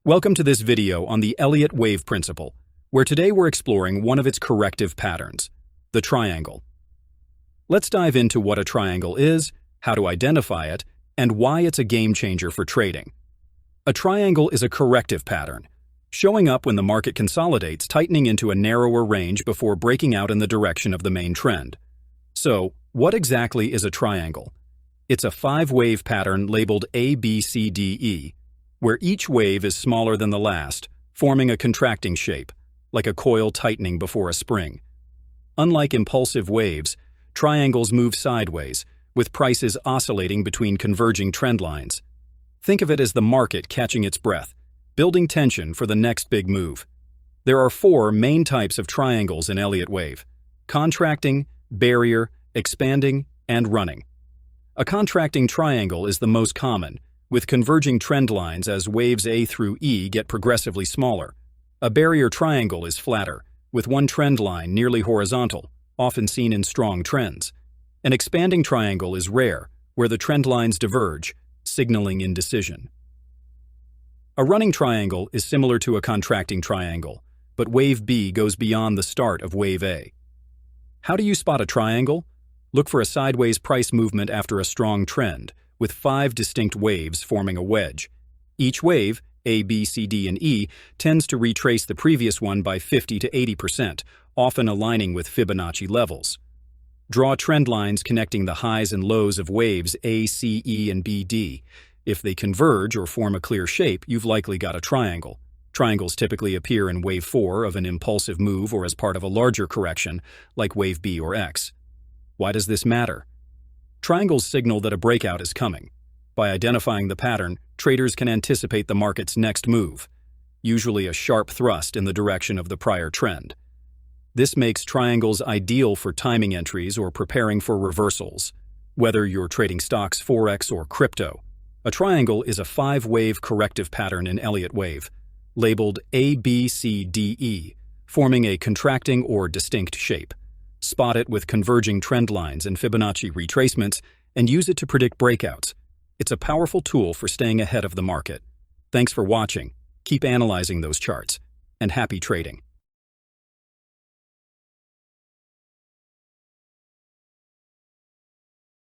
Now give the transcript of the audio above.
Welcome to this video on the Elliott wave principle, where today we're exploring one of its corrective patterns, the triangle. Let's dive into what a triangle is, how to identify it, and why it's a game changer for trading. A triangle is a corrective pattern, showing up when the market consolidates, tightening into a narrower range before breaking out in the direction of the main trend. So, what exactly is a triangle? It's a five-wave pattern labeled A, B, C, D, E, where each wave is smaller than the last, forming a contracting shape, like a coil tightening before a spring. Unlike impulsive waves, triangles move sideways, with prices oscillating between converging trend lines. Think of it as the market catching its breath, building tension for the next big move. There are four main types of triangles in Elliott wave: contracting, barrier, expanding, and running. A contracting triangle is the most common, with converging trend lines as waves A through E get progressively smaller. A barrier triangle is flatter, with one trend line nearly horizontal, often seen in strong trends. An expanding triangle is rare, where the trend lines diverge, signaling indecision. A running triangle is similar to a contracting triangle, but wave B goes beyond the start of wave A. How do you spot a triangle? Look for a sideways price movement after a strong trend, with 5 distinct waves forming a wedge. Each wave, A, B, C, D, and E, tends to retrace the previous one by 50 to 80%, often aligning with Fibonacci levels. Draw trend lines connecting the highs and lows of waves A, C, E, and B, D. If they converge or form a clear shape, you've likely got a triangle. Triangles typically appear in wave 4 of an impulsive move or as part of a larger correction, like wave B or X. Why does this matter? Triangles signal that a breakout is coming. By identifying the pattern, traders can anticipate the market's next move, usually a sharp thrust in the direction of the prior trend. This makes triangles ideal for timing entries or preparing for reversals. Whether you're trading stocks, forex, or crypto, a triangle is a 5-wave corrective pattern in Elliott wave, labeled A, B, C, D, E, forming a contracting or distinct shape. Spot it with converging trend lines and Fibonacci retracements, and use it to predict breakouts. It's a powerful tool for staying ahead of the market. Thanks for watching. Keep analyzing those charts, and happy trading.